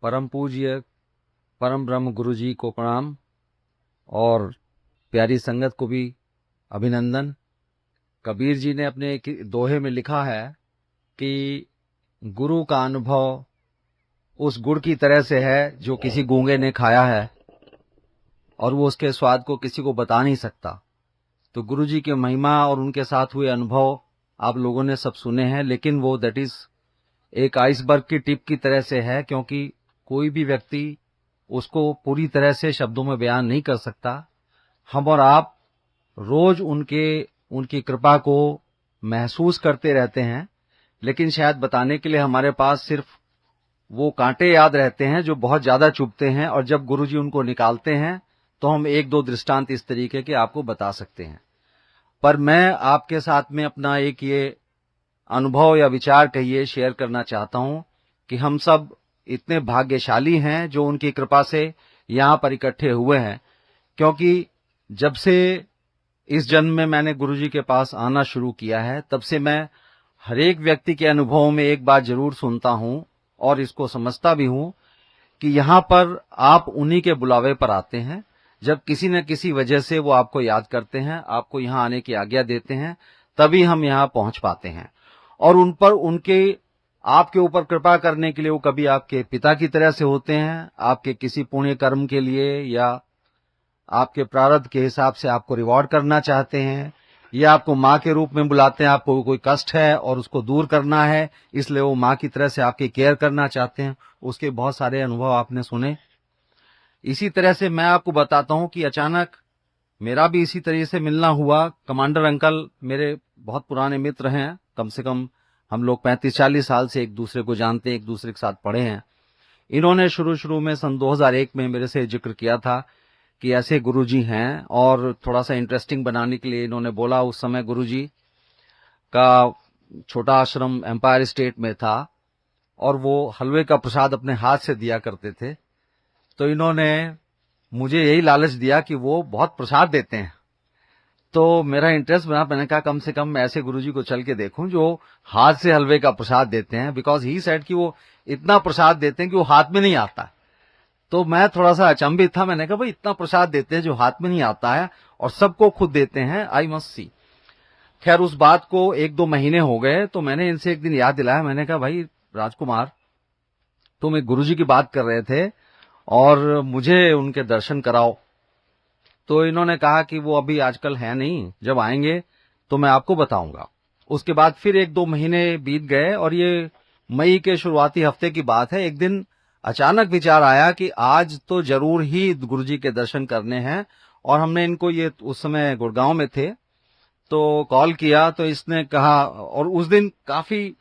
परम पूज्य परम ब्रह्म गुरु जी को प्रणाम और प्यारी संगत को भी अभिनंदन। कबीर जी ने अपने एक दोहे में लिखा है कि गुरु का अनुभव उस गुड़ की तरह से है जो किसी गूंगे ने खाया है और वो उसके स्वाद को किसी को बता नहीं सकता। तो गुरु जी की महिमा और उनके साथ हुए अनुभव आप लोगों ने सब सुने हैं, लेकिन वो दैट इज एक आइसबर्ग की टिप की तरह से है, क्योंकि कोई भी व्यक्ति उसको पूरी तरह से शब्दों में बयान नहीं कर सकता। हम और आप रोज उनकी कृपा को महसूस करते रहते हैं, लेकिन शायद बताने के लिए हमारे पास सिर्फ वो कांटे याद रहते हैं जो बहुत ज्यादा चुभते हैं, और जब गुरुजी उनको निकालते हैं तो हम एक दो दृष्टांत इस तरीके के आपको बता सकते हैं। पर मैं आपके साथ में अपना एक ये अनुभव या विचार कहिए शेयर करना चाहता हूं कि हम सब इतने भाग्यशाली हैं जो उनकी कृपा से यहां पर इकट्ठे हुए हैं, क्योंकि जब से इस जन्म में मैंने गुरुजी के पास आना शुरू किया है तब से मैं हर एक व्यक्ति के अनुभवों में एक बात जरूर सुनता हूं और इसको समझता भी हूं कि यहां पर आप उन्हीं के बुलावे पर आते हैं। जब किसी न किसी वजह से वो आपको याद करते हैं, आपको यहां आने की आज्ञा देते हैं, तभी हम यहां पहुंच पाते हैं। और उन पर उनके आपके ऊपर कृपा करने के लिए वो कभी आपके पिता की तरह से होते हैं, आपके किसी पुण्य कर्म के लिए या आपके प्रारब्ध के हिसाब से आपको रिवॉर्ड करना चाहते हैं, या आपको माँ के रूप में बुलाते हैं। आपको कोई कष्ट है और उसको दूर करना है, इसलिए वो माँ की तरह से आपकी केयर करना चाहते हैं। उसके बहुत सारे अनुभव आपने सुने। इसी तरह से मैं आपको बताता हूं कि अचानक मेरा भी इसी तरीके से मिलना हुआ। कमांडर अंकल मेरे बहुत पुराने मित्र हैं, कम से कम हम लोग 35-40 साल से एक दूसरे को जानते हैं, एक दूसरे के साथ पढ़े हैं। इन्होंने शुरू में सन 2001 में मेरे से जिक्र किया था कि ऐसे गुरुजी हैं, और थोड़ा सा इंटरेस्टिंग बनाने के लिए इन्होंने बोला, उस समय गुरुजी का छोटा आश्रम एम्पायर स्टेट में था और वो हलवे का प्रसाद अपने हाथ से दिया करते थे। तो इन्होंने मुझे यही लालच दिया कि वो बहुत प्रसाद देते हैं। तो मेरा इंटरेस्ट बना, मैंने कहा कम से कम मैं ऐसे गुरुजी को चल के देखूं जो हाथ से हलवे का प्रसाद देते हैं, बिकॉज ही सेड कि वो इतना प्रसाद देते हैं कि वो हाथ में नहीं आता। तो मैं थोड़ा सा अचंभित था। मैंने कहा भाई इतना प्रसाद देते हैं जो हाथ में नहीं आता है और सबको खुद देते हैं, आई मस्ट सी। खैर उस बात को 1-2 महीने हो गए तो मैंने इनसे एक दिन याद दिलाया। मैंने कहा भाई राजकुमार, तुम एक गुरुजी की बात कर रहे थे और मुझे उनके दर्शन कराओ। तो इन्होंने कहा कि वो अभी आजकल है नहीं, जब आएंगे तो मैं आपको बताऊंगा। उसके बाद फिर 1-2 महीने बीत गए और ये मई के शुरुआती हफ्ते की बात है। एक दिन अचानक विचार आया कि आज तो जरूर ही गुरुजी के दर्शन करने हैं, और हमने इनको, ये उस समय गुड़गांव में थे, तो कॉल किया। तो इसने कहा, और उस दिन काफी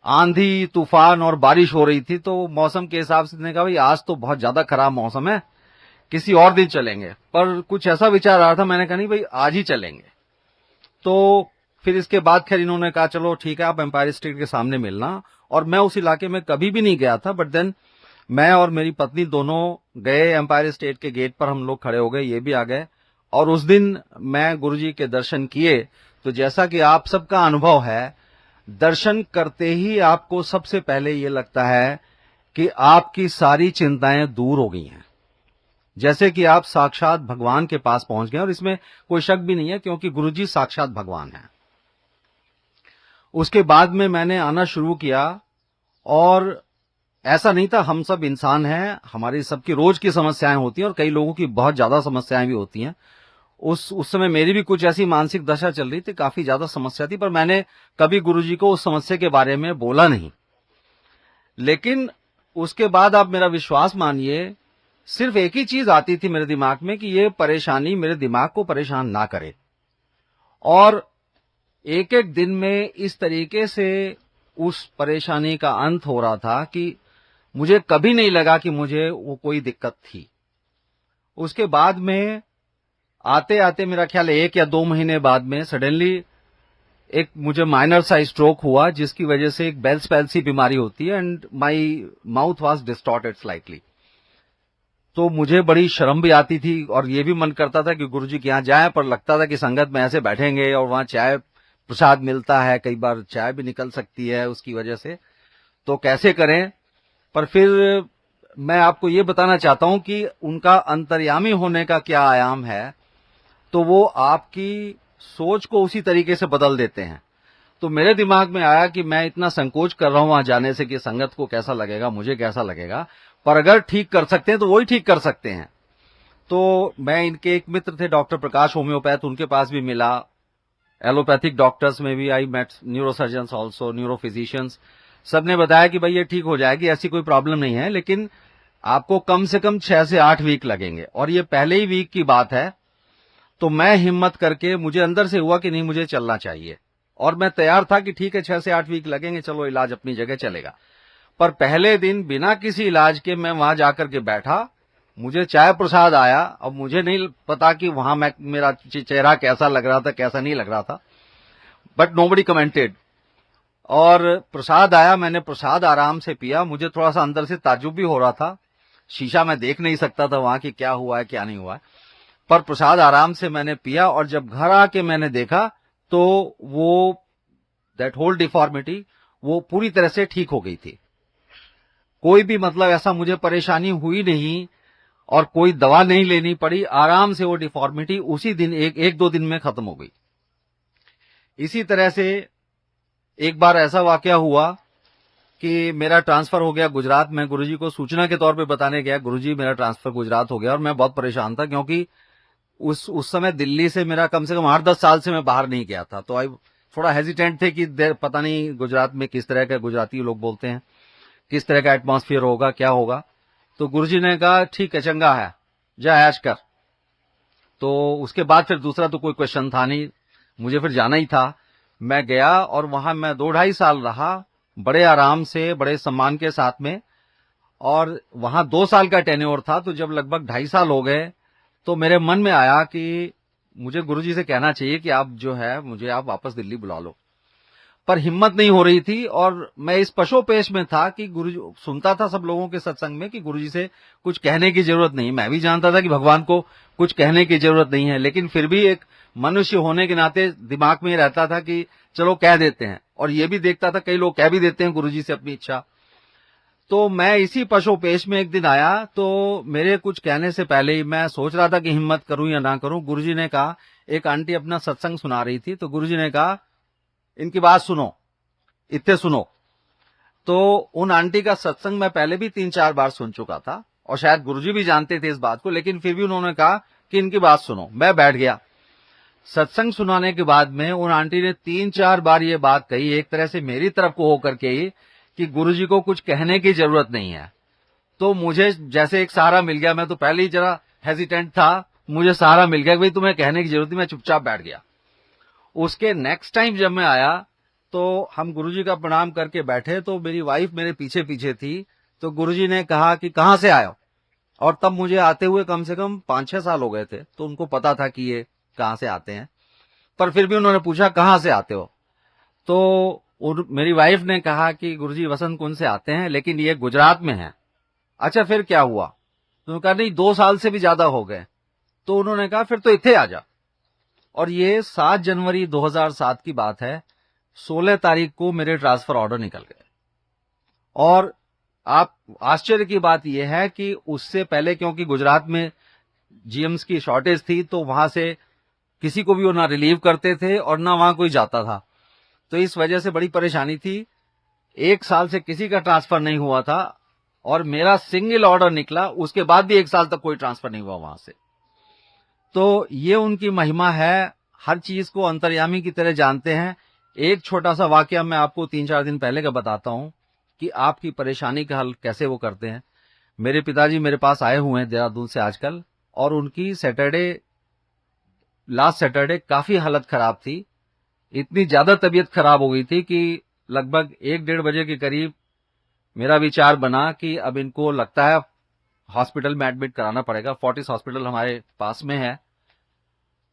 आंधी तूफान और बारिश हो रही थी, तो मौसम के हिसाब से इसने कहा भाई आज तो बहुत ज्यादा खराब मौसम है, किसी और दिन चलेंगे। पर कुछ ऐसा विचार आ रहा था, मैंने कहा नहीं भाई आज ही चलेंगे। तो फिर इसके बाद खैर इन्होंने कहा चलो ठीक है, आप एम्पायर स्टेट के सामने मिलना। और मैं उस इलाके में कभी भी नहीं गया था, बट देन मैं और मेरी पत्नी दोनों गए एम्पायर स्टेट के गेट पर। हम लोग खड़े हो गए, ये भी आ गए, और उस दिन मैं गुरुजी के दर्शन किए। तो जैसा कि आप सबका अनुभव है, दर्शन करते ही आपको सबसे पहले ये लगता है कि आपकी सारी चिंताएं दूर हो गई हैं, जैसे कि आप साक्षात भगवान के पास पहुंच गए। और इसमें कोई शक भी नहीं है, क्योंकि गुरुजी साक्षात भगवान है। उसके बाद में मैंने आना शुरू किया, और ऐसा नहीं था, हम सब इंसान हैं, हमारी सबकी रोज की समस्याएं होती हैं और कई लोगों की बहुत ज्यादा समस्याएं भी होती हैं। उस समय मेरी भी कुछ ऐसी मानसिक दशा चल रही थी, काफी ज्यादा समस्या थी, पर मैंने कभी गुरुजी को उस समस्या के बारे में बोला नहीं। लेकिन उसके बाद आप मेरा विश्वास मानिए, सिर्फ एक ही चीज आती थी मेरे दिमाग में कि ये परेशानी मेरे दिमाग को परेशान ना करे। और एक एक दिन में इस तरीके से उस परेशानी का अंत हो रहा था कि मुझे कभी नहीं लगा कि मुझे वो कोई दिक्कत थी। उसके बाद में आते आते मेरा ख्याल 1 या 2 महीने बाद में सडनली एक मुझे माइनर सा स्ट्रोक हुआ, जिसकी वजह से एक बेल्स पैल्सी बीमारी होती है, and my mouth was distorted slightly. तो मुझे बड़ी शर्म भी आती थी और ये भी मन करता था कि गुरुजी के यहाँ जाएं, पर लगता था कि संगत में ऐसे बैठेंगे और वहां चाय प्रसाद मिलता है, कई बार चाय भी निकल सकती है उसकी वजह से, तो कैसे करें। पर फिर मैं आपको ये बताना चाहता हूं कि उनका अंतर्यामी होने का क्या आयाम है, तो वो आपकी सोच को उसी तरीके से बदल देते हैं। तो मेरे दिमाग में आया कि मैं इतना संकोच कर रहा हूं वहां जाने से कि संगत को कैसा लगेगा, मुझे कैसा लगेगा, पर अगर ठीक कर सकते हैं तो वही ठीक कर सकते हैं। तो मैं इनके एक मित्र थे डॉक्टर प्रकाश होम्योपैथ, उनके पास भी मिला। एलोपैथिक डॉक्टर्स में भी आई मेट न्यूरोसर्जन्स ऑल्सो, न्यूरोफिजिशियंस, सबने बताया कि भाई ये ठीक हो जाएगी, ऐसी कोई प्रॉब्लम नहीं है, लेकिन आपको कम से कम 6 से 8 वीक लगेंगे। और ये पहले ही वीक की बात है। तो मैं हिम्मत करके, मुझे अंदर से हुआ कि नहीं मुझे चलना चाहिए, और मैं तैयार था कि ठीक है 6 से 8 वीक लगेंगे, चलो इलाज अपनी जगह चलेगा। पर पहले दिन बिना किसी इलाज के मैं वहां जाकर के बैठा, मुझे चाय प्रसाद आया। अब मुझे नहीं पता कि वहां मेरा चेहरा कैसा लग रहा था, कैसा नहीं लग रहा था, बट नोबडी कमेंटेड। और प्रसाद आया, मैंने प्रसाद आराम से पिया। मुझे थोड़ा सा अंदर से ताज्जुब भी हो रहा था, शीशा में देख नहीं सकता था वहां कि क्या हुआ है क्या नहीं हुआ है, पर प्रसाद आराम से मैंने पिया। और जब घर आके मैंने देखा तो वो दैट होल डिफॉर्मिटी वो पूरी तरह से ठीक हो गई थी। कोई भी मतलब ऐसा मुझे परेशानी हुई नहीं और कोई दवा नहीं लेनी पड़ी, आराम से वो डिफॉर्मिटी उसी दिन एक दो दिन में खत्म हो गई। इसी तरह से एक बार ऐसा वाकया हुआ कि मेरा ट्रांसफर हो गया गुजरात में। गुरुजी को सूचना के तौर पे बताने गया, गुरुजी मेरा ट्रांसफर गुजरात हो गया, और मैं बहुत परेशान था क्योंकि उस समय दिल्ली से मेरा कम से कम 8-10 साल से मैं बाहर नहीं गया था। तो आई थोड़ा हेजिटेंट थे कि पता नहीं गुजरात में किस तरह का, गुजराती लोग बोलते हैं, किस तरह का एटमॉस्फेयर होगा, क्या होगा। तो गुरुजी ने कहा ठीक है, चंगा है, जा ऐश कर। तो उसके बाद फिर दूसरा तो कोई क्वेश्चन था नहीं, मुझे फिर जाना ही था। मैं गया और वहां मैं 2-2.5 साल रहा, बड़े आराम से, बड़े सम्मान के साथ में। और वहां 2 साल का टेन्योर था, तो जब लगभग 2.5 साल हो गए तो मेरे मन में आया कि मुझे गुरुजी से कहना चाहिए कि आप जो है मुझे आप वापस दिल्ली बुला लो। पर हिम्मत नहीं हो रही थी, और मैं इस पशोपेश में था कि गुरुजी, सुनता था सब लोगों के सत्संग में कि गुरुजी से कुछ कहने की जरूरत नहीं। मैं भी जानता था कि भगवान को कुछ कहने की जरूरत नहीं है, लेकिन फिर भी एक मनुष्य होने के नाते दिमाग में रहता था कि चलो कह देते हैं। और ये भी देखता था कई लोग कह भी देते हैं गुरुजी से अपनी इच्छा। तो मैं इसी पशोपेश में एक दिन आया, तो मेरे कुछ कहने से पहले ही मैं सोच रहा था कि हिम्मत करूं या ना करूं। गुरुजी ने कहा, एक आंटी अपना सत्संग सुना रही थी, तो गुरुजी ने कहा इनकी बात सुनो, इतने सुनो। तो उन आंटी का सत्संग मैं पहले भी 3-4 बार सुन चुका था, और शायद गुरुजी भी जानते थे इस बात को, लेकिन फिर भी उन्होंने कहा कि इनकी बात सुनो। मैं बैठ गया। सत्संग सुनाने के बाद में उन आंटी ने 3-4 बार ये बात कही, एक तरह से मेरी तरफ को होकर के ही, कि गुरुजी को कुछ कहने की जरूरत नहीं है। तो मुझे जैसे एक सहारा मिल गया। मैं तो पहले ही जरा हेजिटेंट था, मुझे सहारा मिल गया कि भाई तुम्हें कहने की जरूरत नहीं। मैं चुपचाप बैठ गया। उसके नेक्स्ट टाइम जब मैं आया तो हम गुरुजी का प्रणाम करके बैठे, तो मेरी वाइफ मेरे पीछे पीछे थी। तो गुरुजी ने कहा कि कहां से आए हो, और तब मुझे आते हुए कम से कम 5-6 साल हो गए थे, तो उनको पता था कि ये कहां से आते हैं। पर फिर भी उन्होंने पूछा कहां से आते हो। तो मेरी वाइफ ने कहा कि गुरुजी वसंत कुंज से आते हैं, लेकिन ये गुजरात में है। अच्छा फिर क्या हुआ? तो उन्होंने कहा नहीं 2 साल से भी ज्यादा हो गए। तो उन्होंने कहा फिर तो इत्थे आ जा। और ये 7 जनवरी 2007 की बात है। 16 तारीख को मेरे ट्रांसफर ऑर्डर निकल गए। और आप आश्चर्य की बात यह है कि उससे पहले, क्योंकि गुजरात में जीएम्स की शॉर्टेज थी, तो वहां से किसी को भी वो ना रिलीव करते थे और ना वहां कोई जाता था। तो इस वजह से बड़ी परेशानी थी। 1 साल से किसी का ट्रांसफर नहीं हुआ था, और मेरा सिंगल ऑर्डर निकला, उसके बाद भी 1 साल तक कोई ट्रांसफर नहीं हुआ वहां से। तो ये उनकी महिमा है, हर चीज को अंतर्यामी की तरह जानते हैं। एक छोटा सा वाकया मैं आपको 3-4 दिन पहले का बताता हूं कि आपकी परेशानी का हल कैसे वो करते हैं। मेरे पिताजी मेरे पास आए हुए हैं देहरादून से आजकल, और उनकी लास्ट सैटरडे काफी हालत खराब थी। इतनी ज्यादा तबीयत खराब हो गई थी कि लगभग 1-1:30 बजे के करीब मेरा विचार बना कि अब इनको लगता है हॉस्पिटल में एडमिट कराना पड़ेगा। फोर्टिस हॉस्पिटल हमारे पास में है।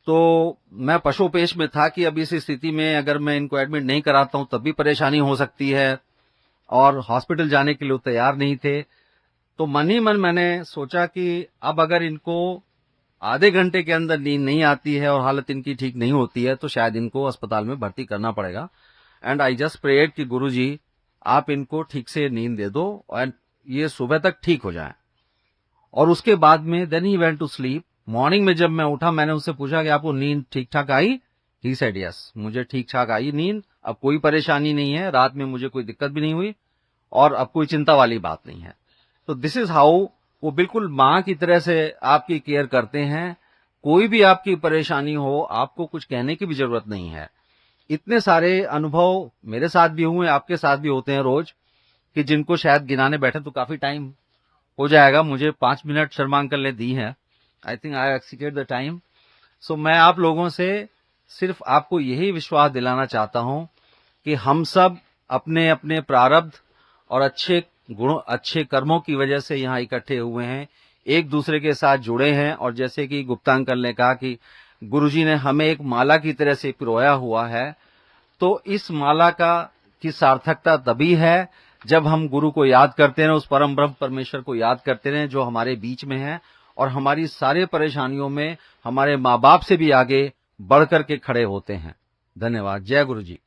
तो मैं पशोपेश में था कि अब इस स्थिति में अगर मैं इनको एडमिट नहीं कराता हूं तब भी परेशानी हो सकती है, और हॉस्पिटल जाने के लिए तैयार नहीं थे। तो मन ही मन मैंने सोचा कि अब अगर इनको आधे घंटे के अंदर नींद नहीं आती है और हालत इनकी ठीक नहीं होती है, तो शायद इनको अस्पताल में भर्ती करना पड़ेगा। एंड आई जस्ट प्रेयड कि गुरुजी आप इनको ठीक से नींद दे दो, एंड ये सुबह तक ठीक हो जाए। और उसके बाद में then he went to sleep. Morning में जब मैं उठा, मैंने उससे पूछा कि आपको नींद ठीक ठाक आई? ही सेड यस, मुझे ठीक ठाक आई नींद, अब कोई परेशानी नहीं है, रात में मुझे कोई दिक्कत भी नहीं हुई और अब कोई चिंता वाली बात नहीं है। तो दिस इज हाउ वो बिल्कुल माँ की तरह से आपकी केयर करते हैं। कोई भी आपकी परेशानी हो, आपको कुछ कहने की भी जरूरत नहीं है। इतने सारे अनुभव मेरे साथ भी हुए, आपके साथ भी होते हैं रोज, कि जिनको शायद गिनाने बैठे तो काफी टाइम हो जाएगा। मुझे 5 मिनट शर्मा अंकल ने दी है, I think I exceeded the time. So मैं आप लोगों से सिर्फ आपको यही विश्वास दिलाना चाहता हूं कि हम सब अपने अपने प्रारब्ध और अच्छे गुणों, अच्छे कर्मों की वजह से यहाँ इकट्ठे हुए हैं, एक दूसरे के साथ जुड़े हैं। और जैसे कि गुप्ता अंकल ने कहा कि गुरुजी ने हमें एक माला की तरह से पिरोया हुआ है, तो इस माला की सार्थकता तभी है जब हम गुरु को याद करते रहे, उस परम ब्रह्म परमेश्वर को याद करते रहे जो हमारे बीच में है और हमारी सारे परेशानियों में हमारे माँ बाप से भी आगे बढ़ करके खड़े होते हैं। धन्यवाद। जय गुरु जी।